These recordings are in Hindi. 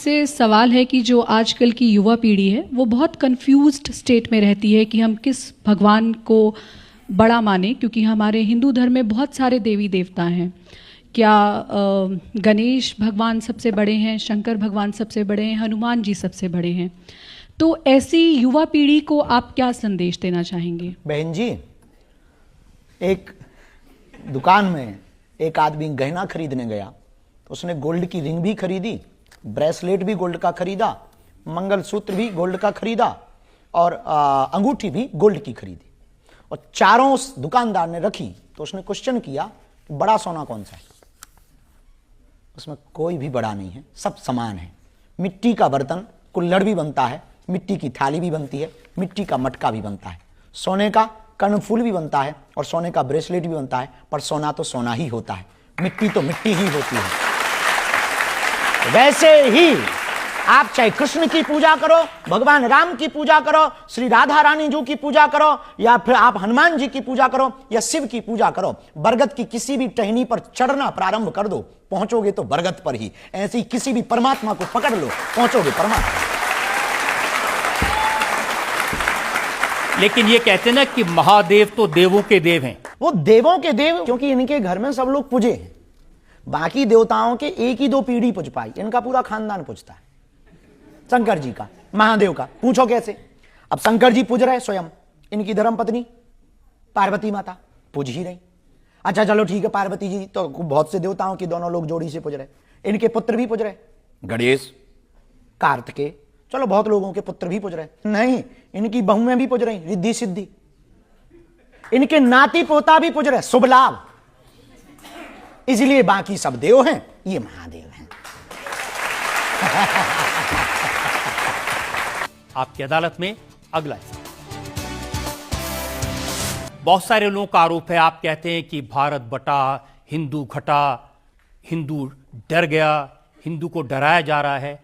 आपसे सवाल है कि जो आजकल की युवा पीढ़ी है वो बहुत कंफ्यूज्ड स्टेट में रहती है कि हम किस भगवान को बड़ा माने, क्योंकि हमारे हिंदू धर्म में बहुत सारे देवी देवता हैं। क्या गणेश भगवान सबसे बड़े हैं, शंकर भगवान सबसे बड़े हैं, हनुमान जी सबसे बड़े हैं? तो ऐसी युवा पीढ़ी को आप क्या संदेश देना चाहेंगे? बहन जी, एक दुकान में एक आदमी गहना खरीदने गया तो उसने गोल्ड की रिंग भी खरीदी, ब्रेसलेट भी गोल्ड का खरीदा, मंगलसूत्र भी गोल्ड का खरीदा और अंगूठी भी गोल्ड की खरीदी। और चारों उस दुकानदार ने रखी तो उसने क्वेश्चन किया, बड़ा सोना कौन सा है? उसमें कोई भी बड़ा नहीं है, सब समान है। मिट्टी का बर्तन कुल्हड़ भी बनता है, मिट्टी की थाली भी बनती है, मिट्टी का मटका भी बनता है, सोने का कर्णफूल भी बनता है और सोने का ब्रेसलेट भी बनता है, पर सोना तो सोना ही होता है, मिट्टी तो मिट्टी ही होती है। वैसे ही आप चाहे कृष्ण की पूजा करो, भगवान राम की पूजा करो, श्री राधा रानी जी की पूजा करो, या फिर आप हनुमान जी की पूजा करो या शिव की पूजा करो, बरगद की किसी भी टहनी पर चढ़ना प्रारंभ कर दो, पहुंचोगे तो बरगद पर ही। ऐसे ही किसी भी परमात्मा को पकड़ लो, पहुंचोगे परमात्मा। लेकिन ये कहते हैं ना कि महादेव तो देवों के देव हैं। वो देवों के देव क्योंकि इनके घर में सब लोग पूजे हैं, बाकी देवताओं के एक ही दो पीढ़ी पूज पाई, इनका पूरा खानदान पूजता है। शंकर जी का, महादेव का पूछो कैसे? अब शंकर जी पूज रहे स्वयं, इनकी धर्मपत्नी पार्वती माता पूज ही रही। अच्छा चलो ठीक है, पार्वती जी तो बहुत से देवताओं की दोनों लोग जोड़ी से पूज रहे, इनके पुत्र भी पूज रहे, गणेश, कार्तिकेय, चलो बहुत लोगों के पुत्र भी पूज रहे। नहीं, इनकी बहुएं भी पूज रही, रिद्धि सिद्धि, इनके नाती पोता भी पूज रहे, शुभ लाभ। इसलिए बाकी सब देव हैं, ये महादेव हैं। आपकी अदालत में अगला हिस्सा। बहुत सारे लोगों का आरोप है, आप कहते हैं कि भारत बटा, हिंदू घटा, हिंदू डर गया, हिंदू को डराया जा रहा है।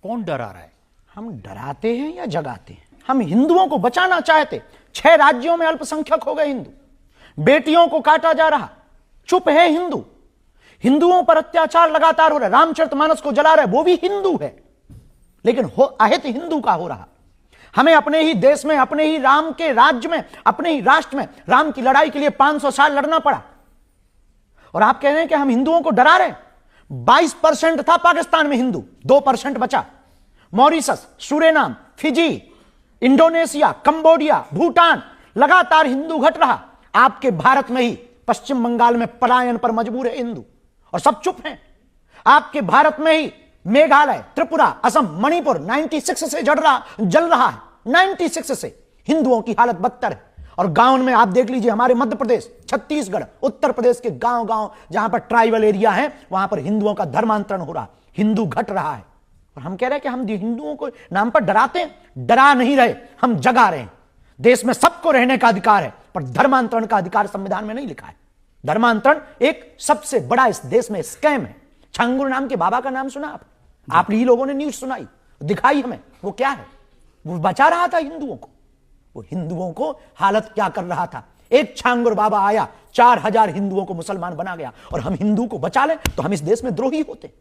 कौन डरा रहा है? हम डराते हैं या जगाते हैं? हम हिंदुओं को बचाना चाहते। 6 राज्यों में अल्पसंख्यक हो गए हिंदू, बेटियों को काटा जा रहा, चुप है हिंदू। हिंदुओं पर अत्याचार लगातार हो रहा है, रामचरितमानस को जला रहे, वो भी हिंदू है, लेकिन अहित हिंदू का हो रहा। हमें अपने ही देश में, अपने ही राम के राज्य में, अपने ही राष्ट्र में राम की लड़ाई के लिए 500 साल लड़ना पड़ा, और आप कह रहे हैं कि हम हिंदुओं को डरा रहे हैं। 22% था पाकिस्तान में हिंदू, 2% बचा। Mauritius, Suriname, Fiji, Indonesia, Cambodia, Bhutan, लगातार हिंदू घट रहा। आपके भारत में ही पश्चिम बंगाल में पलायन पर मजबूर है हिंदू, और सब चुप हैं। आपके भारत में ही मेघालय, त्रिपुरा, असम, मणिपुर 96 से जल रहा है। 96 से हिंदुओं की हालत बदतर है। और गांव में आप देख लीजिए, हमारे मध्य प्रदेश, छत्तीसगढ़, उत्तर प्रदेश के गांव जहां पर ट्राइबल एरिया है, वहां पर हिंदुओं का धर्मांतरण हो रहा, हिंदू घट रहा है। और हम कह रहे हैं कि हम हिंदुओं को नाम पर डराते हैं। डरा नहीं रहे, हम जगा रहे हैं। देश में सबको रहने का अधिकार है, पर धर्मांतरण का अधिकार संविधान में नहीं लिखा है। धर्मांतरण एक सबसे बड़ा इस देश में स्कैम है। छांगुर नाम के बाबा का नाम सुना आप ही लोगों ने न्यूज सुनाई, दिखाई हमें, वो क्या है? वो बचा रहा था हिंदुओं को, वो हिंदुओं को हालत क्या कर रहा था। एक छांगुर बाबा आया, 4000 हिंदुओं को मुसलमान बना गया, और हम हिंदू को बचा लें तो हम इस देश में द्रोही होते,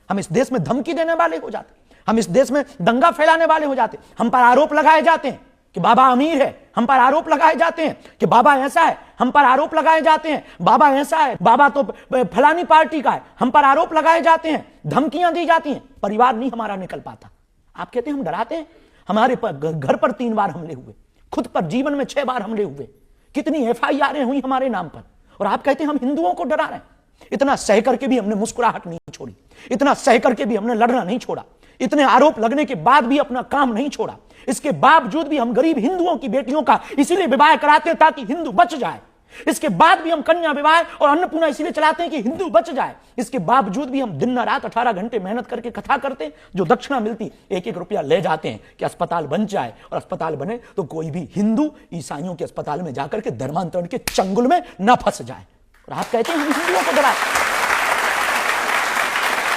हम इस देश में धमकी देने वाले हो जाते, हम इस देश में दंगा फैलाने वाले हो जाते। हम पर आरोप लगाए जाते हैं कि बाबा अमीर है, हम पर आरोप लगाए जाते हैं कि बाबा ऐसा है, हम पर आरोप लगाए जाते हैं बाबा ऐसा है, बाबा तो फलानी पार्टी का है, हम पर आरोप लगाए जाते हैं, धमकियां दी जाती हैं, परिवार नहीं हमारा निकल पाता। आप कहते हैं हम डराते हैं? हमारे घर पर 3 बार हमले हुए, खुद पर जीवन में 6 बार हमले हुए, कितनी FIR हुई हमारे नाम पर, और आप कहते हैं हम हिंदुओं को डरा रहे हैं। इतना सह करके भी हमने मुस्कुराहट नहीं छोड़ी, इतना सह करके भी हमने लड़ना नहीं छोड़ा, इतने आरोप लगने के बाद भी अपना काम नहीं छोड़ा। इसके बावजूद भी हम गरीब हिंदुओं की बेटियों का इसीलिए विवाह कराते हैं ताकि हिंदू बच जाए। इसके बाद भी हम कन्या विवाह और अन्नपूर्णा इसीलिए चलाते हैं कि हिंदू बच जाए। इसके बावजूद भी हम दिन रात 18 घंटे मेहनत करके कथा करते हैं। जो दक्षिणा मिलती 1-1 रुपया ले जाते हैं कि अस्पताल बन जाए, और अस्पताल बने तो कोई भी हिंदू ईसाइयों के अस्पताल में जाकर के धर्मांतरण के चंगुल में न फंस जाए। और आप कहते हैं हम हिंदुओं को डरा।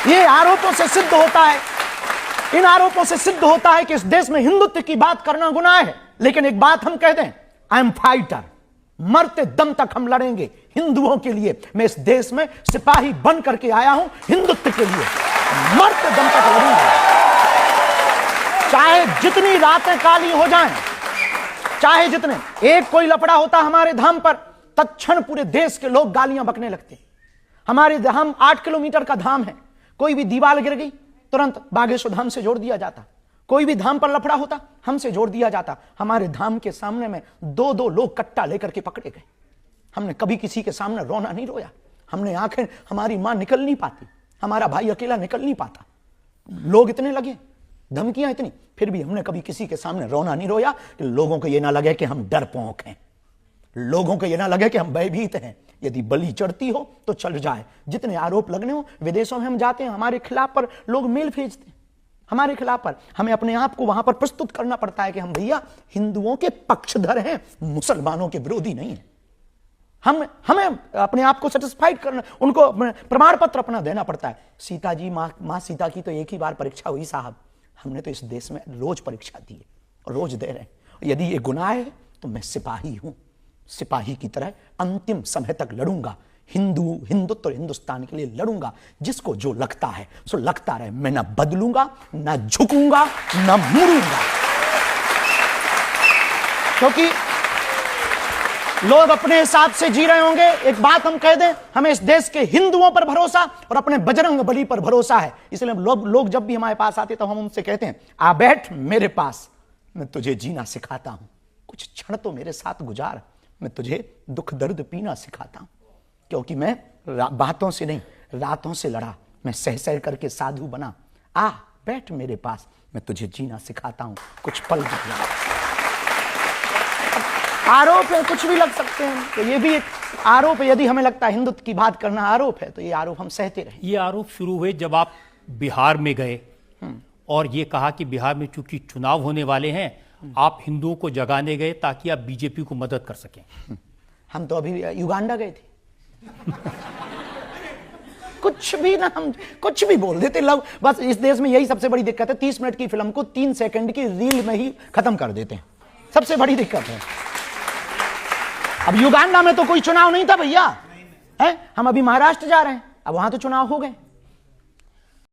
ये आरोपों से सिद्ध होता है, इन आरोपों से सिद्ध होता है कि इस देश में हिंदुत्व की बात करना गुनाह है। लेकिन एक बात हम कहते हैं, आई एम फाइटर, मरते दम तक हम लड़ेंगे हिंदुओं के लिए। मैं इस देश में सिपाही बन करके आया हूं हिंदुत्व के लिए, मरते दम तक लड़ूंगा। जितनी रातें काली हो जाएं, चाहे जितने, एक कोई लफड़ा होता हमारे धाम पर, तत्क्षण पूरे देश के लोग गालियां बकने लगते। हमारे धाम 8 किलोमीटर का धाम है, कोई भी दीवार गिर गई तुरंत बागेश्वर धाम से जोड़ दिया जाता। कोई भी धाम पर लफड़ा होता हमसे जोड़ दिया जाता। हमारे धाम के सामने में 2-2 लोग कट्टा लेकर के पकड़े गए। हमने कभी किसी के सामने रोना नहीं रोया। हमने आंखें, हमारी मां निकल नहीं पाती, हमारा भाई अकेला निकल नहीं पाता, लोग इतने लगे, धमकियां इतनी, फिर भी हमने कभी किसी के सामने रोना नहीं रोया कि लोगों को यह ना लगे कि हम डरपोक हैं, लोगों को यह ना लगे कि हम भयभीत हैं। यदि बलि चढ़ती हो तो चढ़ जाए, जितने आरोप लगने हो। विदेशों में हम जाते हैं, हमारे खिलाफ पर लोग मेल भेजते हैं, हमारे खिलाफ पर हमें अपने आप को वहां पर प्रस्तुत करना पड़ता है कि हम भैया हिंदुओं के पक्षधर हैं, मुसलमानों के विरोधी नहीं है। हमें अपने आप को सेटिस्फाइड करना, उनको प्रमाण पत्र अपना देना पड़ता है। सीता जी, मां सीता की तो एक ही बार परीक्षा हुई साहब, हमने तो इस देश में रोज परीक्षा दी है और रोज दे रहे हैं। यदि ये गुनाह है तो मैं सिपाही हूं, सिपाही की तरह अंतिम समय तक लड़ूंगा, हिंदुत्व और हिंदुस्तान के लिए लड़ूंगा। जिसको जो लगता है सो लगता रहे, मैं ना बदलूंगा, ना झुकूंगा, ना मुड़ूंगा। क्योंकि लोग अपने हिसाब से जी रहे होंगे। एक बात हम कह दें, हमें इस देश के हिंदुओं पर भरोसा और अपने बजरंग बली पर भरोसा है। इसलिए लोग जब भी हमारे पास आते तो हम उनसे कहते हैं, आ बैठ मेरे पास, मैं तुझे जीना सिखाता हूं, कुछ क्षण तो मेरे साथ गुजार, मैं तुझे दुख दर्द पीना सिखाता हूं। क्योंकि मैं बातों से नहीं, रातों से लड़ा, मैं सह सह करके साधु बना। आ बैठ मेरे पास, मैं तुझे जीना सिखाता हूं, कुछ पल गुजार। आरोप है, कुछ भी लग सकते हैं, तो ये भी एक आरोप है। यदि हमें लगता है हिंदुत्व की बात करना आरोप है, तो ये आरोप हम सहते रहे। ये आरोप शुरू हुए जब आप बिहार में गए और ये कहा कि बिहार में चूंकि चुनाव होने वाले हैं, आप हिंदुओं को जगाने गए ताकि आप बीजेपी को मदद कर सकें। हम तो अभी युगांडा गए थे। कुछ भी ना, हम कुछ भी बोल देते लोग। बस इस देश में यही सबसे बड़ी दिक्कत है, 30 मिनट की फिल्म को 3 सेकंड की रील में ही खत्म कर देते हैं, सबसे बड़ी दिक्कत है। अब युगांडा में तो कोई चुनाव नहीं था भैया, है? हम अभी महाराष्ट्र जा रहे हैं, अब वहां तो चुनाव हो गए।